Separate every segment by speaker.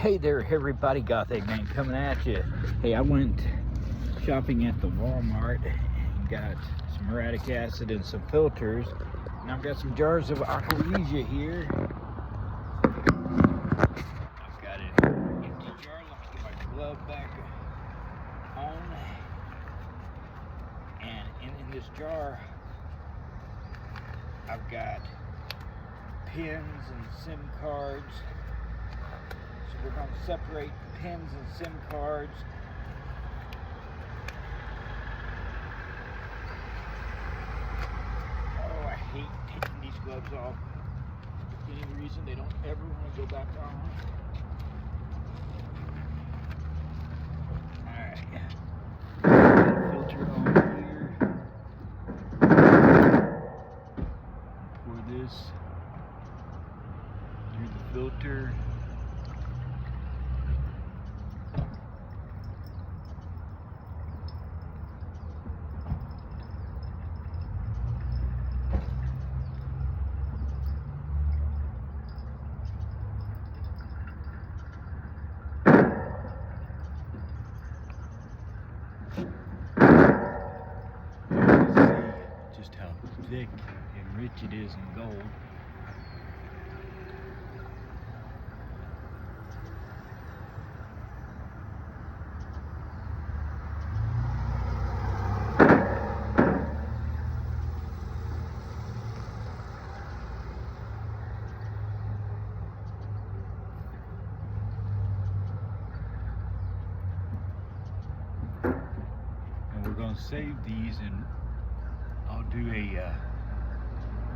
Speaker 1: Hey there everybody, Goth Egg Man coming at you. Hey, I went shopping at the Walmart and got some muriatic acid and some filters. And I've got some jars of aquaresia here. I've got an empty jar. Let me get my glove back on. And in this jar, I've got pins and SIM cards. So we're going to separate pins and SIM cards. Oh, I hate taking these gloves off. For any reason, they don't ever want to go back on. Alright. Filter on here. Pour this through the filter. Just how thick and rich it is in gold. And we're going to save these, and I'll do a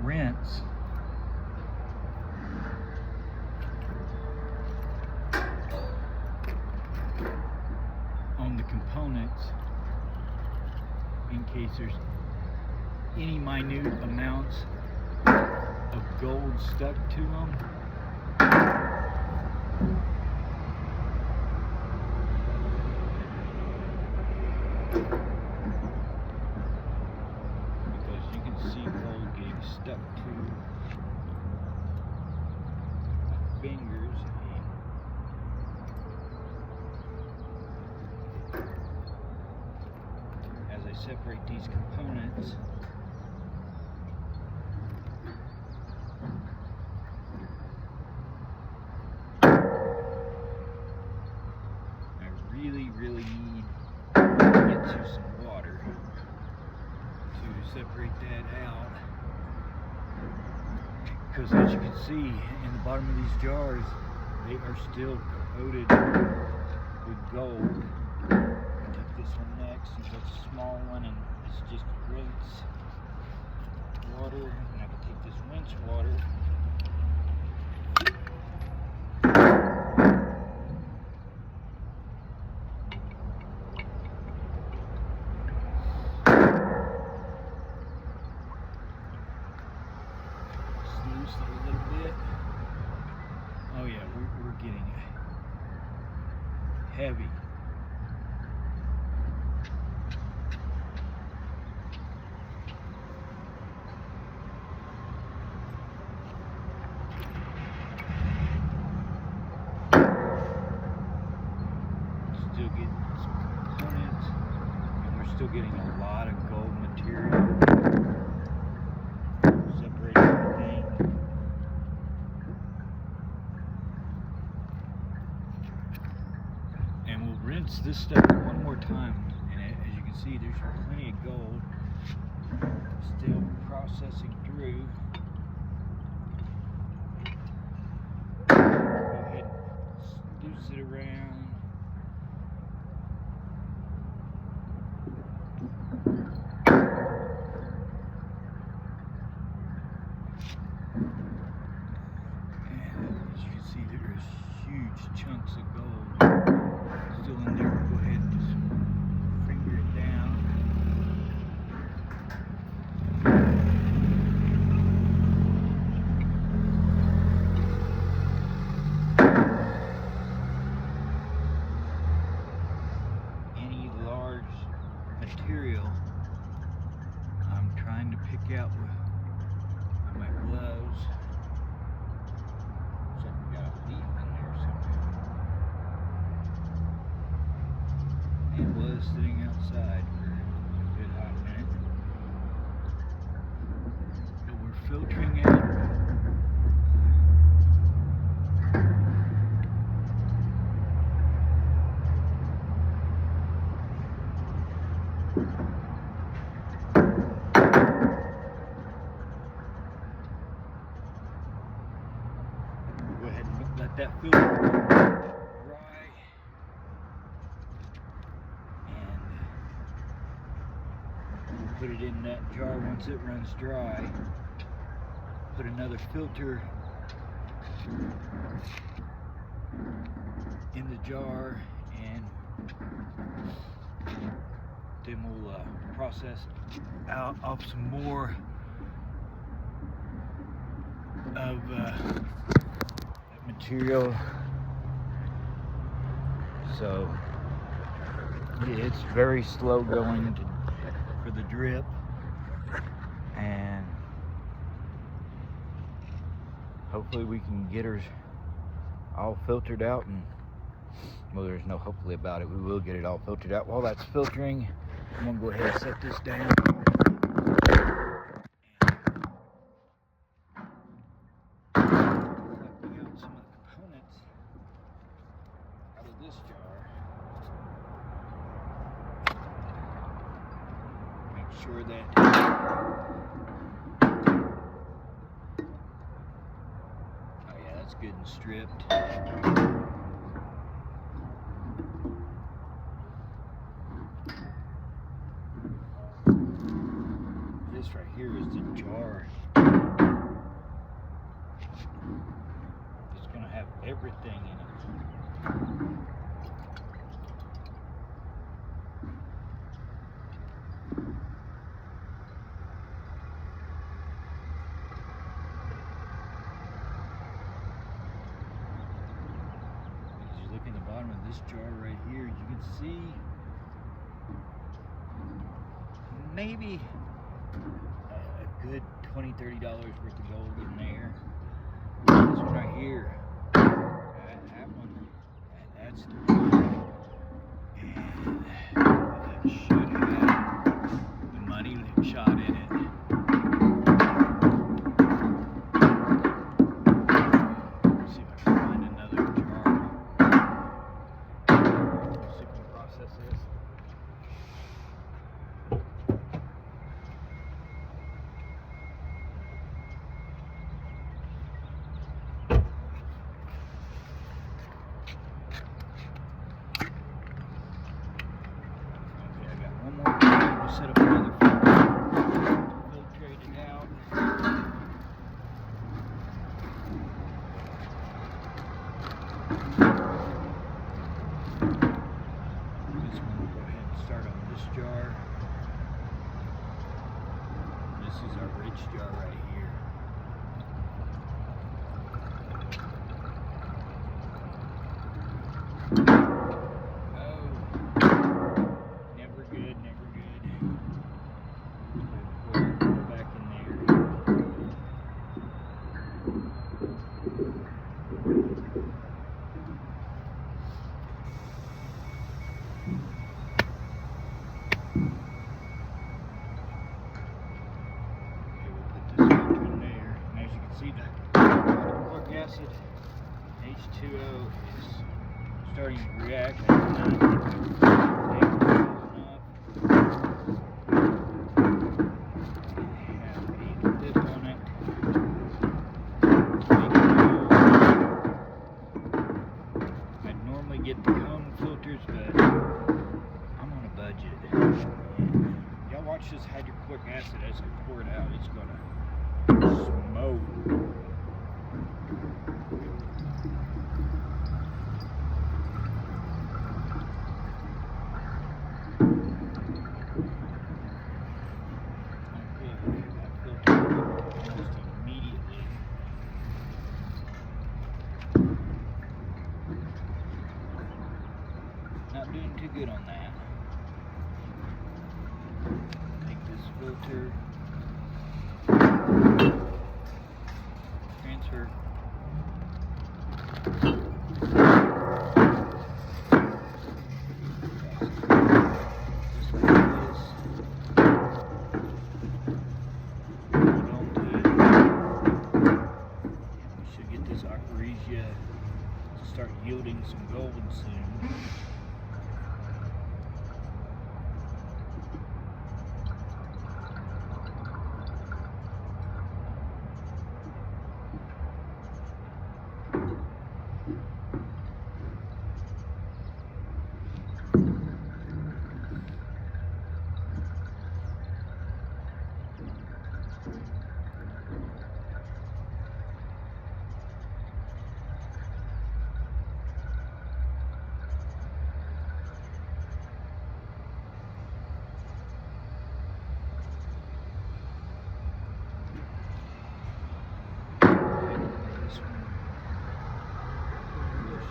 Speaker 1: rinse on the components in case there's any minute amounts of gold stuck to them. See gold getting stuck to my fingers. As I separate these components, I really need to get to some water to separate that out, because as you can see in the bottom of these jars, they are still coated with gold. I'll take this one next, since it's a small one, and it's just rinse water, and I can take this rinse water . A little bit. Oh yeah, we're getting heavy. Still getting some components, and we're still getting a lot of gold material. Separate everything. And we'll rinse this stuff one more time, and as you can see, there's plenty of gold still processing through. Go ahead and sluice it around. And as you can see, there's huge chunks of gold still in there. Go ahead and just finger it down. Any large material I'm trying to pick out with my gloves. Looks like we got a leaf in there somewhere. It was sitting outside for a good hot minute. So we're filtering it. Go ahead and let that filter dry. And we'll put it in that jar once it runs dry. Put another filter in the jar, and then we'll process out of some more of that material. So it's very slow going for the drip, and hopefully we can get her all filtered out. And well, there's no hopefully about it, we will get it all filtered out. While that's filtering, I'm gonna go ahead and set this down. Collecting out some of the components out of this jar. Make sure that that's good and stripped. This right here is the jar. It's going to have everything in it. Look in the bottom of this jar right here, you can see maybe a good $20–30 worth of gold in there. This one right here, that one, that's the one, and that should have the money shot in it. Set up another filtrate it out. This one, we'll go ahead and start on this jar. This is our rich jar right here. See the hydrochloric acid, H2O, is starting to react. Have a lid on it. I'd normally get the cone filters, but I'm on a budget. Y'all watch this hydrochloric acid as I pour it out. It's gonna smoke. Almost immediately. Not doing too good on that. Take this filter. Transfer. start yielding some gold soon.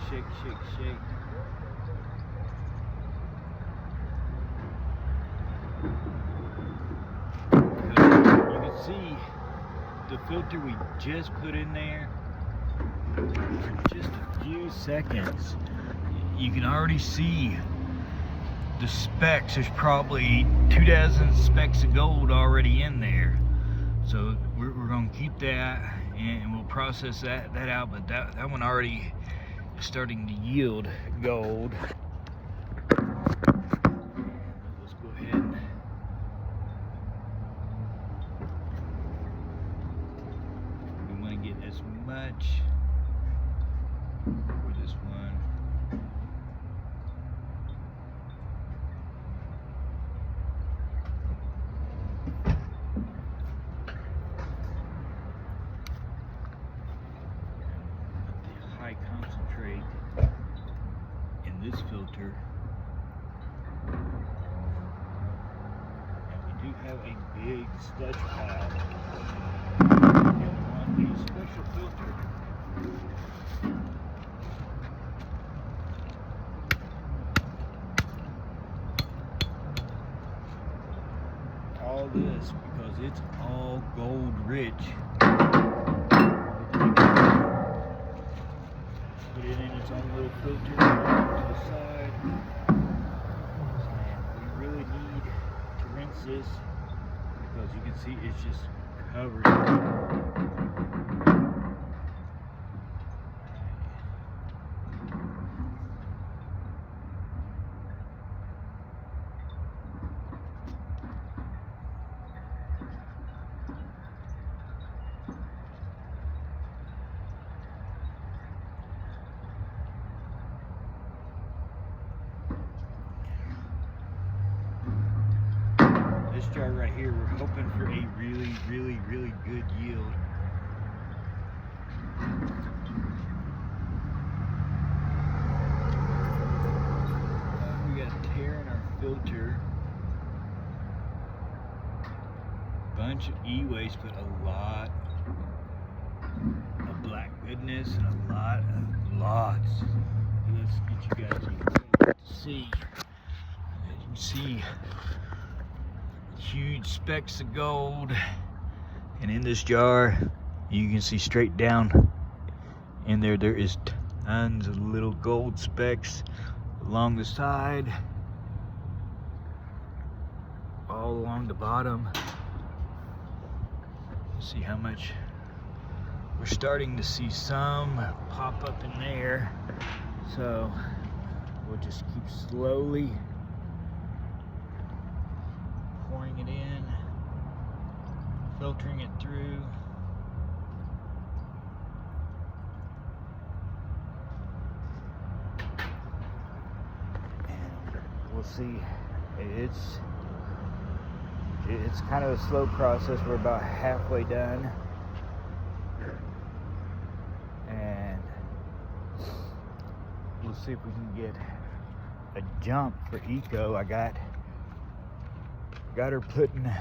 Speaker 1: Shake, shake, shake. You can see the filter we just put in there for just a few seconds. You can already see the specks. There's probably 2 dozen specks of gold already in there. So we're going to keep that and we'll process that out. But that one already starting to yield gold. Let's go ahead and we want to get as much for this one. High concentrate in this filter, and we do have a big sludge pad on the special filter. All this because it's all gold rich. Put it in its own little filter to the side. And we really need to rinse this because you can see it's just covered. This jar right here, we're hoping for a really good yield. We got a tear in our filter. Bunch of e-waste, but a lot of black goodness and a lot of lots. Let's get you guys to see. You can see huge specks of gold, and in this jar you can see straight down in there is tons of little gold specks along the side, all along the bottom. See how much we're starting to see some pop up in there, so we'll just keep slowly pouring it in, filtering it through. And we'll see. It's kind of a slow process. We're about halfway done. And we'll see if we can get a jump for Eco. I got her putting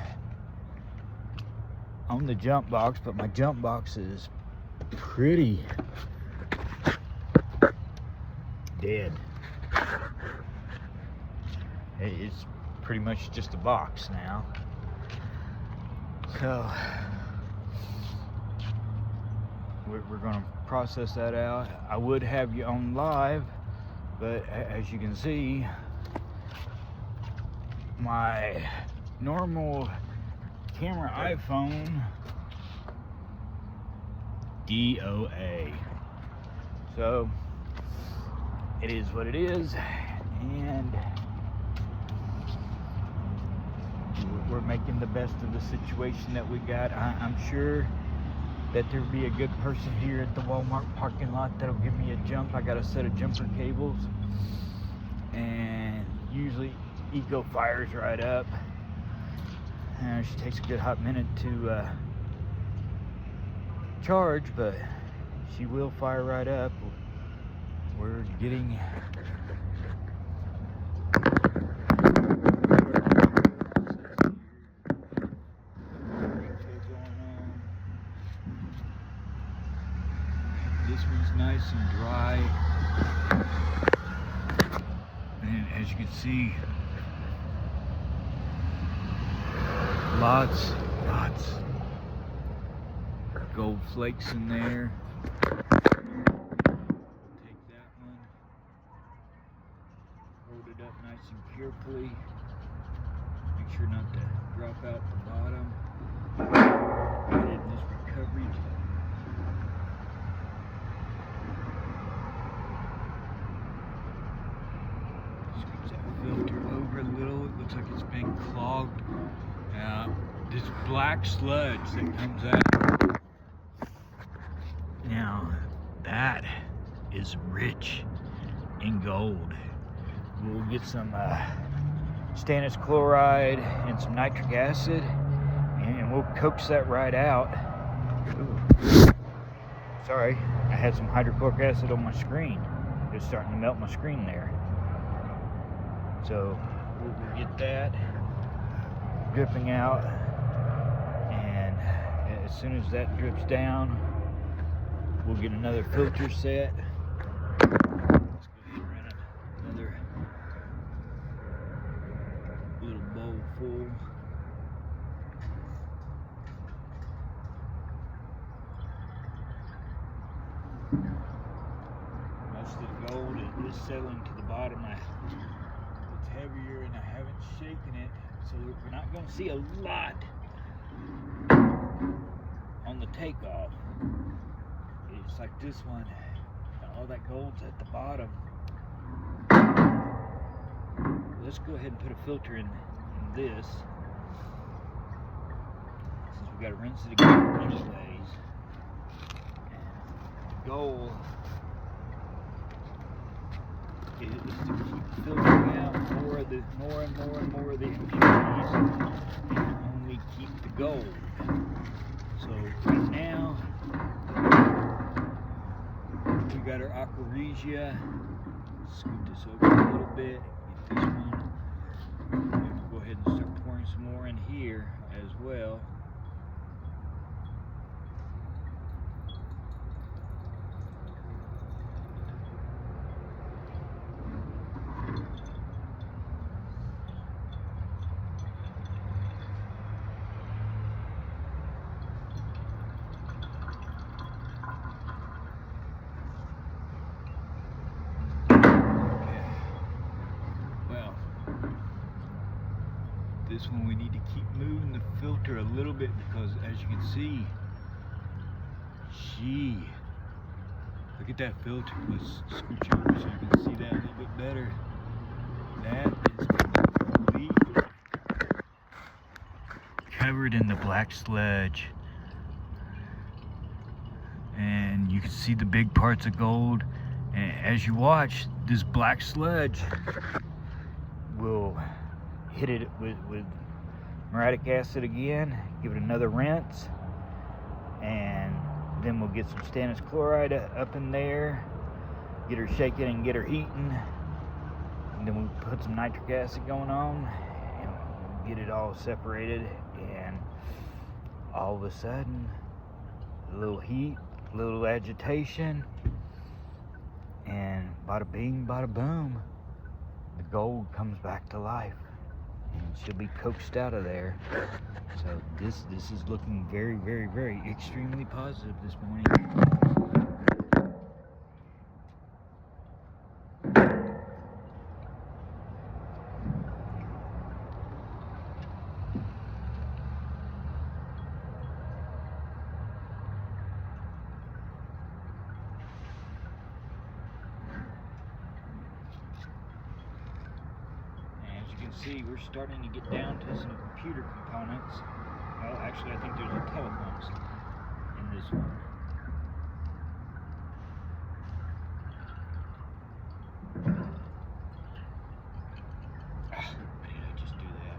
Speaker 1: on the jump box, but my jump box is pretty dead. It's pretty much just a box now. So we're gonna process that out. I would have you on live, but as you can see, my normal camera iPhone DOA. So it is what it is, and we're making the best of the situation that we got. I'm sure that there'll be a good person here at the Walmart parking lot that'll give me a jump. I got a set of jumper cables, and usually Eco fires right up. She takes a good hot minute to charge, but she will fire right up. We're getting this one's nice and dry, and as you can see, lots gold flakes in there. Take that one, hold it up nice and carefully, make sure not to drop out the bottom. Get it in this recovery. Scoot that filter over a little. It looks like it's been clogged. This black sludge that comes out. Now, that is rich in gold. We'll get some stannous chloride and some nitric acid, and we'll coax that right out. Ooh. Sorry, I had some hydrochloric acid on my screen. It's starting to melt my screen there. So we'll get that dripping out, and as soon as that drips down, we'll get another filter set. Let's go ahead and run another little bowl full. Most of the gold is settling to the bottom. It's heavier and I haven't shaken it, so we're not going to see a lot on the takeoff. It's like this one, all that gold's at the bottom. Let's go ahead and put a filter in this, since we got to rinse it again anyways. And the goal is to keep filtering out more and more of the impurities, and only keep the gold. So right now, we got our aqua regia. Scoot this over a little bit. Get this one. And we'll go ahead and start pouring some more in here as well. This one we need to keep moving the filter a little bit, because as you can see, look at that filter. Let's scooch over so you can see that a little bit better. That is completely covered in the black sludge, and you can see the big parts of gold. And as you watch, this black sludge will hit it with muriatic acid again, give it another rinse, and then we'll get some stannous chloride up in there, get her shaking and get her heating, and then we'll put some nitric acid going on, and we'll get it all separated, and all of a sudden, a little heat, a little agitation, and bada bing, bada boom, the gold comes back to life. And she'll be coaxed out of there. So this is looking very, very, very extremely positive this morning. see, we're starting to get down to some computer components. Well, actually, I think there's a telephone in this one. Why did I just do that?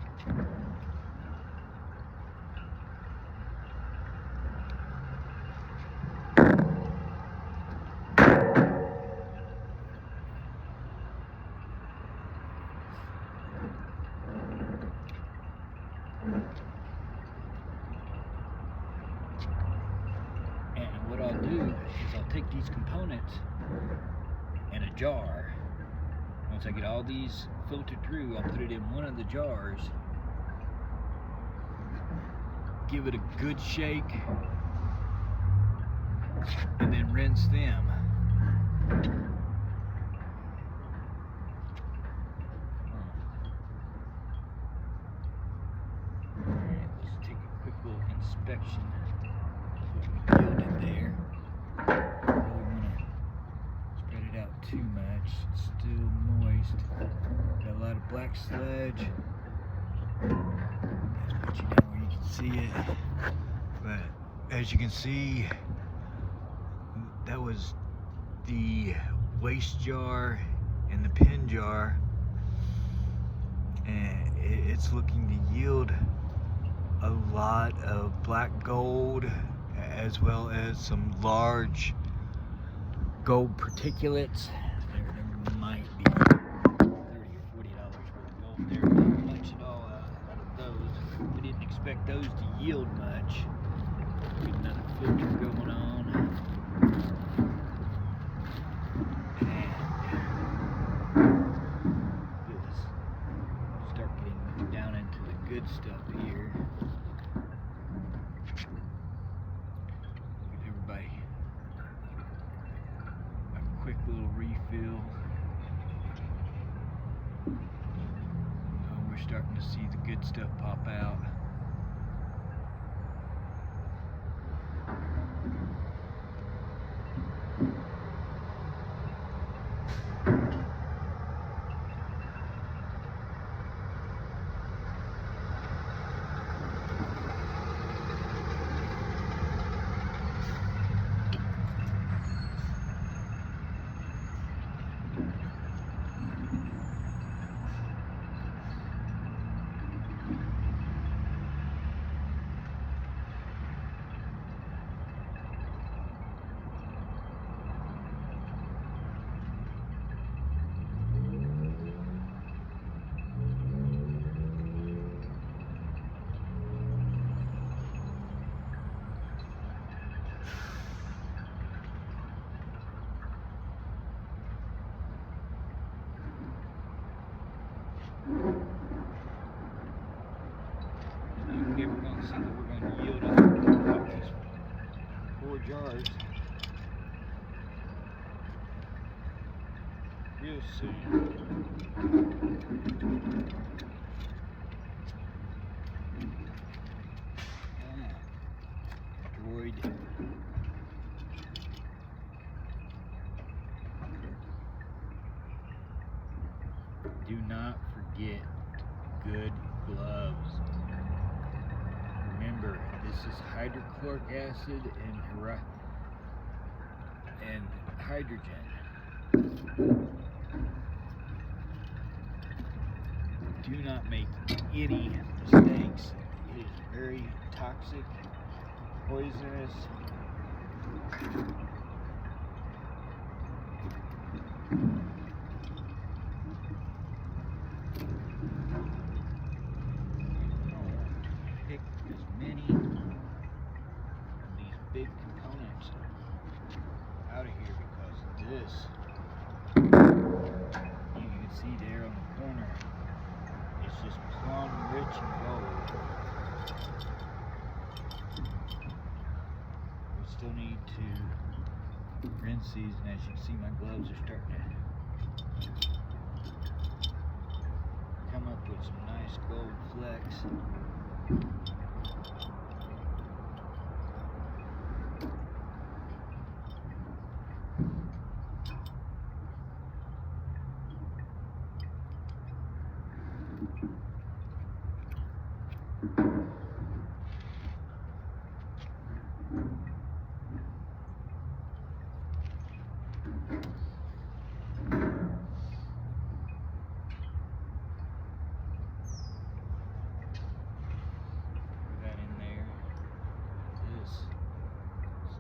Speaker 1: And what I'll do is I'll take these components in a jar. Once I get all these filtered through, I'll put it in one of the jars, give it a good shake, and then rinse them. Alright, let's take a quick little inspection of what we yielded there. Don't really want to spread it out too much. It's still moist. Got a lot of black sludge. Let's put you down where you can see it. But as you can see, that was the waste jar and the pin jar, and it's looking to yield a lot of black gold as well as some large gold particulates. There might be $30 or $40 worth of gold there. Not much at all out of those. We didn't expect those to yield much. Get another filter going on. And this, start getting down into the good stuff here. Give everybody a quick little refill. We're starting to see the good stuff pop out. Okay, we're going to see that we're going to yield up these 4 jars real soon. Droid. Do not forget good gloves. Remember, this is hydrochloric acid and hydrogen. Do not make any mistakes. It is very toxic, poisonous. Pick as many of these big components out of here, because this, you can see there on the corner, it's just plum rich in gold. We still need to rinse these, and as you can see, my gloves are starting to come up with some nice gold flecks.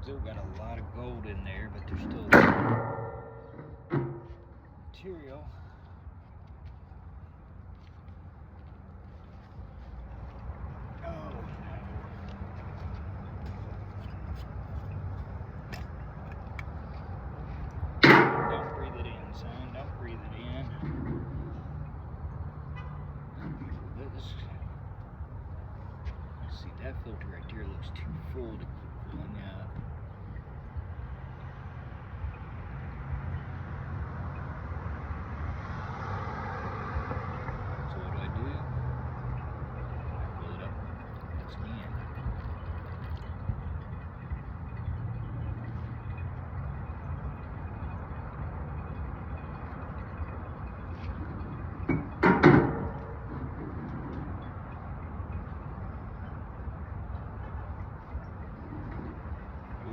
Speaker 1: Still got a lot of gold in there, but there's still material. Oh no. Don't breathe it in, son. Don't breathe it in. Let's see, that filter right there looks too full to keep filling up.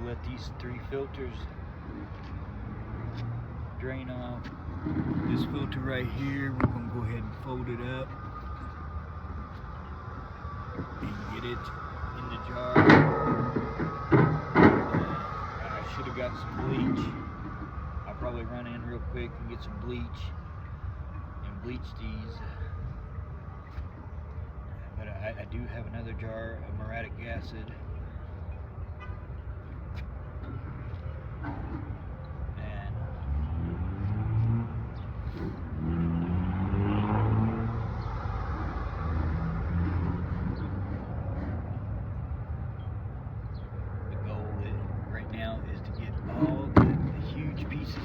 Speaker 1: Let these 3 filters drain off. This filter right here, we're going to go ahead and fold it up and get it in the jar. I should have got some bleach. I'll probably run in real quick and get some bleach and bleach these. But I do have another jar of muriatic acid.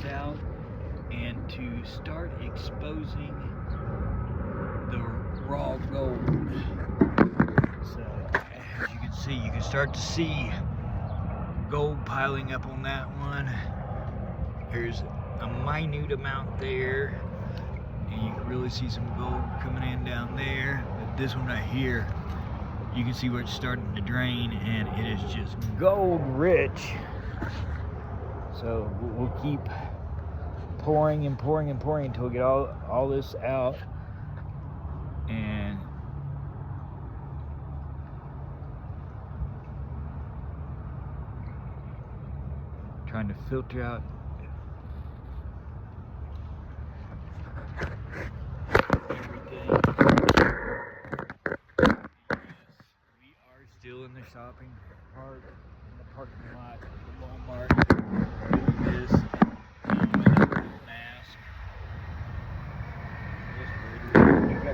Speaker 1: Out and to start exposing the raw gold. So as you can see, you can start to see gold piling up on that one. There's a minute amount there, and you can really see some gold coming in down there. But this one right here, you can see where it's starting to drain, and it is just gold rich. So we'll keep pouring and pouring and pouring until we get all this out, and trying to filter out everything. Yes, we are still in the shopping part, in the parking lot of the Walmart, doing this.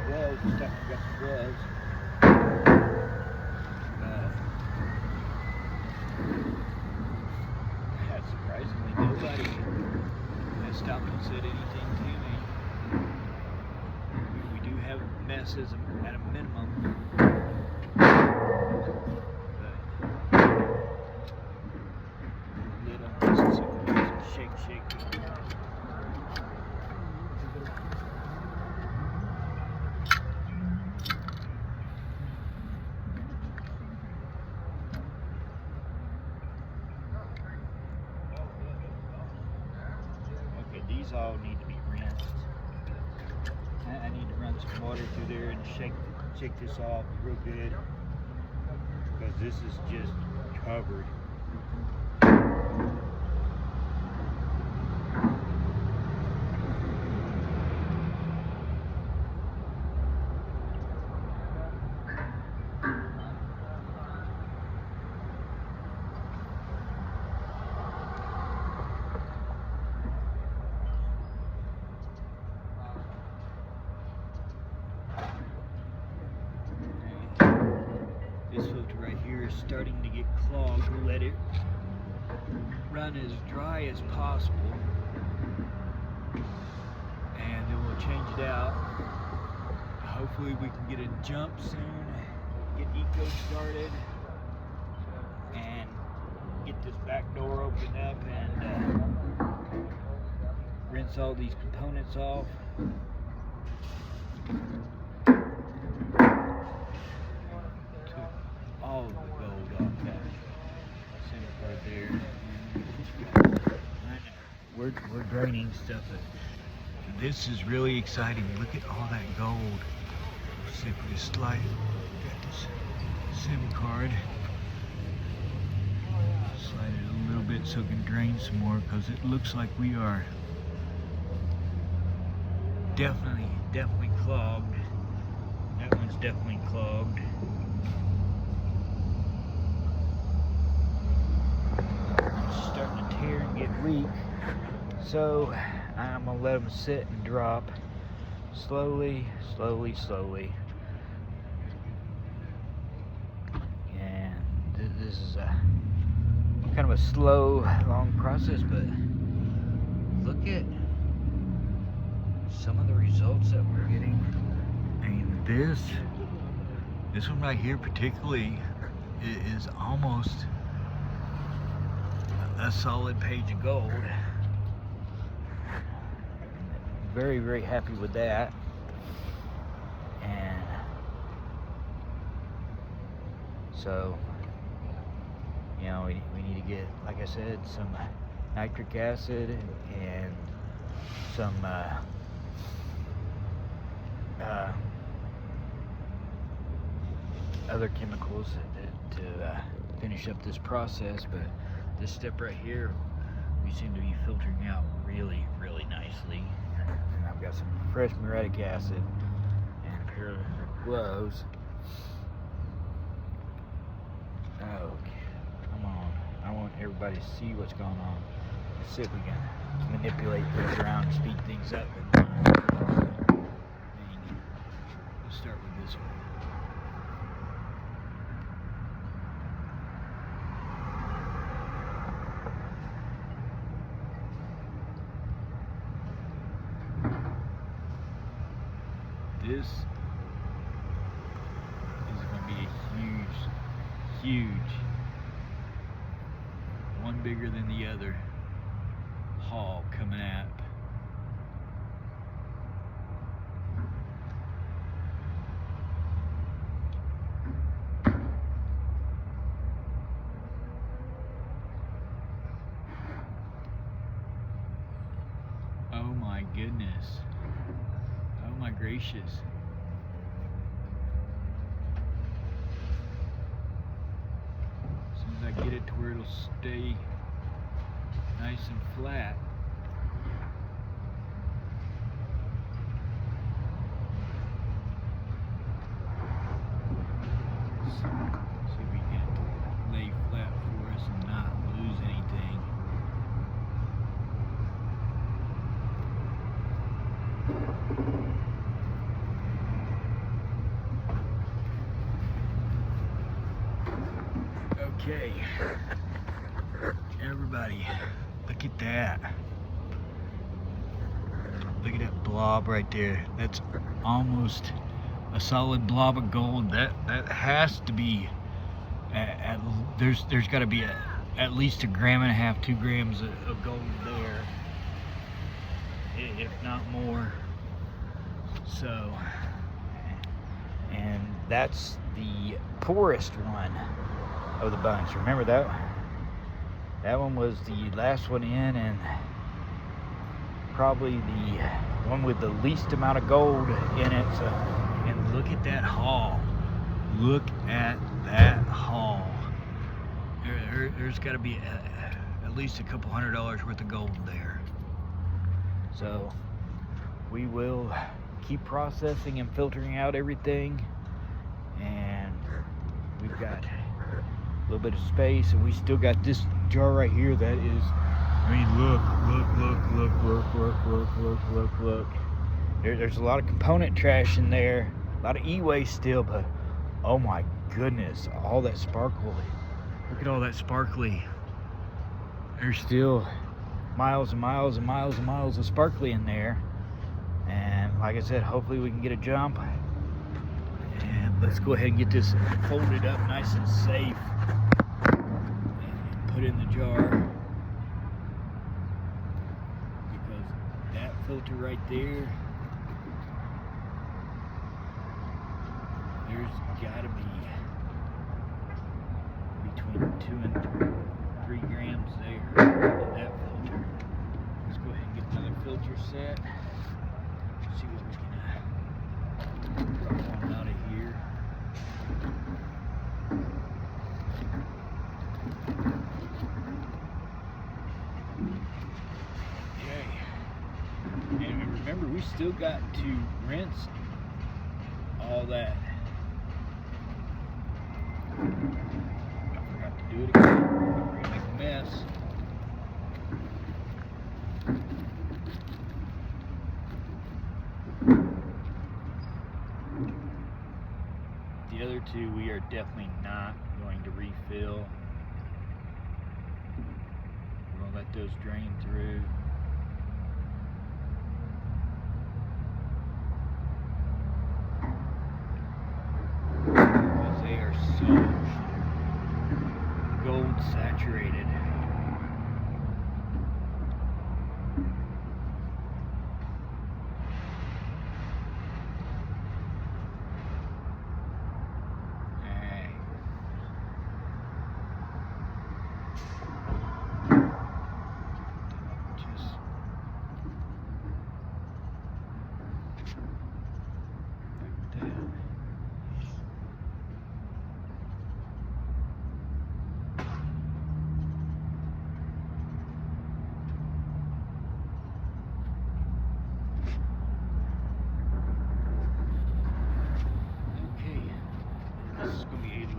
Speaker 1: Gloves, this time we got some gloves. Surprisingly, nobody has stopped and said anything to me. We do have messes at a minimum. But lid on this is some shake. These all need to be rinsed. I need to run some water through there and shake this off real good, because this is just covered. This filter right here is starting to get clogged. We'll let it run as dry as possible, and then we'll change it out. Hopefully we can get a jump soon, get eco started, and get this back door opened up, and rinse all these components off. there. We're draining stuff. This is really exciting. Look at all that gold. Let's see if we just slide. Got this SIM card. Slide it a little bit so it can drain some more, because it looks like we are definitely clogged. That one's definitely clogged. It's starting to tear and get weak. So I'm gonna let them sit and drop slowly. And this is a kind of a slow, long process, but look at some of the results that we're getting. I mean, this one right here particularly is almost a solid page of gold. Very happy with that. And so, you know, we need to get, like I said, some nitric acid and some other chemicals to finish up this process. But this step right here, we seem to be filtering out really nicely. And I've got some fresh muriatic acid and a pair of gloves. Okay, come on. I want everybody to see what's going on. Let's see if we can manipulate things around and speed things up. Let's start with this one. This is going to be a huge, one bigger than the other haul coming up. Oh my goodness. Oh my gracious. As soon as I get it to where it'll stay nice and flat. See if we can lay flat for us and not lose anything. Okay, everybody, look at that. Look at that blob right there. That's almost a solid blob of gold. That has to be there's got to be at least 1.5 grams, 2 grams of gold there, if not more. So, and that's the poorest one of the bunch. Remember that one was the last one in, and probably the one with the least amount of gold in it. So, and look at that haul. Look at that haul. There's got to be at least $200 worth of gold there. So we will keep processing and filtering out everything, and we've got a little bit of space, and we still got this jar right here that is, I mean, look. There's a lot of component trash in there, a lot of e-waste still, but oh my goodness, all that sparkle. Look at all that sparkly. There's still miles and miles of sparkly in there. And like I said, hopefully we can get a jump. And let's go ahead and get this folded up nice and safe and put in the jar, because that filter right there, there's gotta be between 2 and 3 grams drops there in that filter. Let's go ahead and get another filter set. See what we can drop on out of here. Okay. And remember, we still got to rinse all that. I forgot to do it again. We're gonna make a mess. The other two we are definitely not going to refill. We're gonna let those drain through. Because they are so gold saturated.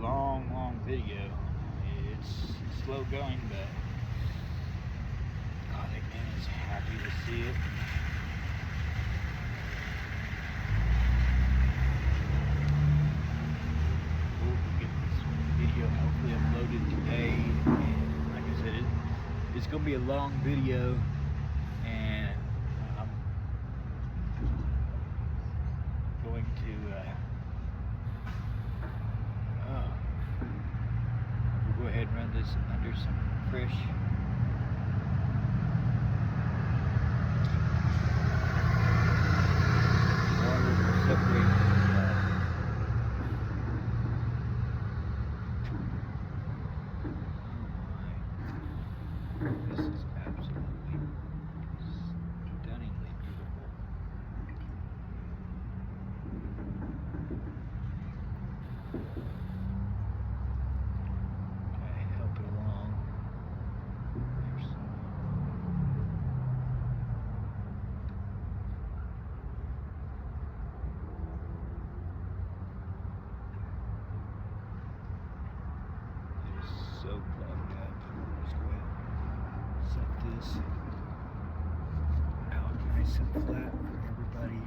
Speaker 1: Long video. It's slow going, but Goth Egg Man is happy to see it. We'll get this video hopefully uploaded today. And like I said, it's going to be a long video, and I'm going to go ahead and run this under some fresh water to separate this is absolutely stunningly beautiful. So clogged up. Let's go ahead and set this out nice and flat for everybody.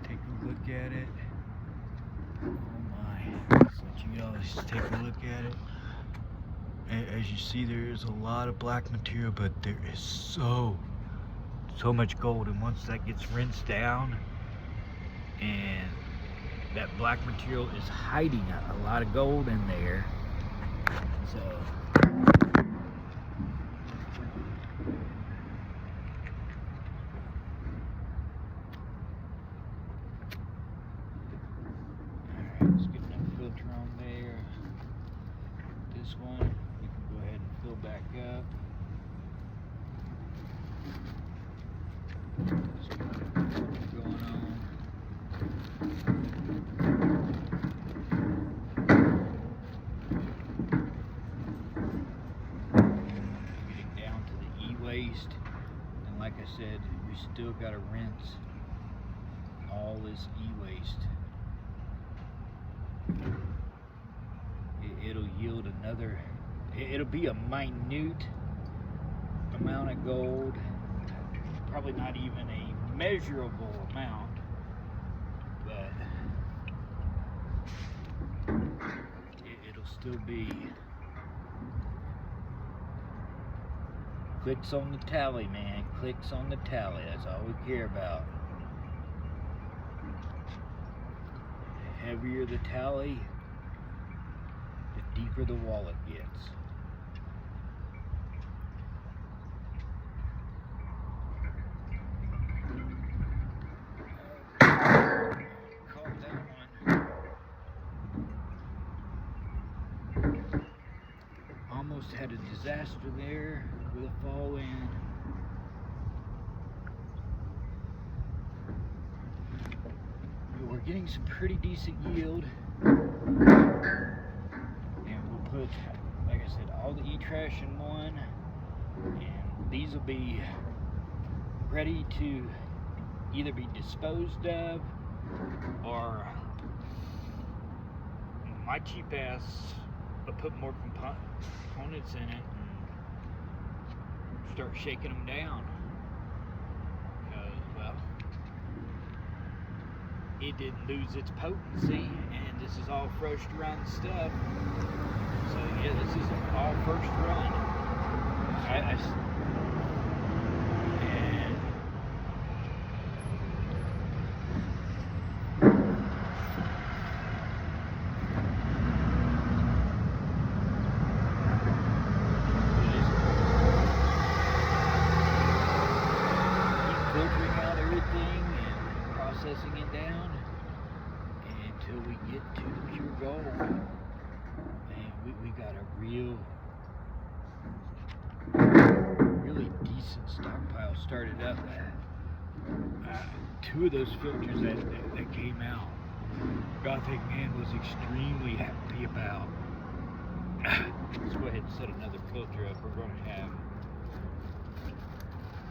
Speaker 1: Take a look at it. Oh my. Let's let you guys take a look at it. As you see, there is a lot of black material, but there is so much gold, and once that gets rinsed down and that black material is hiding a lot of gold in there. So alright, let's get another filter on there. This one we can go ahead and fill back up. Just got a filter going on. Getting down to the e-waste, and like I said, we still got to rinse all this e-waste. It'll yield another, it'll be a minute amount of gold, probably not even a measurable amount, but it'll still be clicks on the tally, man. Clicks on the tally. That's all we care about. The heavier the tally, the deeper the wallet gets. Caught that one. had a disaster there with a fall in. But we're getting some pretty decent yield. And we'll put, like I said, all the e-trash in one. And these will be ready to either be disposed of, or my cheap ass will put more components in it and start shaking them down. Because, well, it didn't lose its potency, and this is all first run stuff. So yeah, this is all first run. And filtering out everything and processing it down until we get to pure gold. Man, we got a really decent stockpile started up. Two of those filters that came out, Goth Egg Man was extremely happy about. Let's go ahead and set another filter up. We're going to have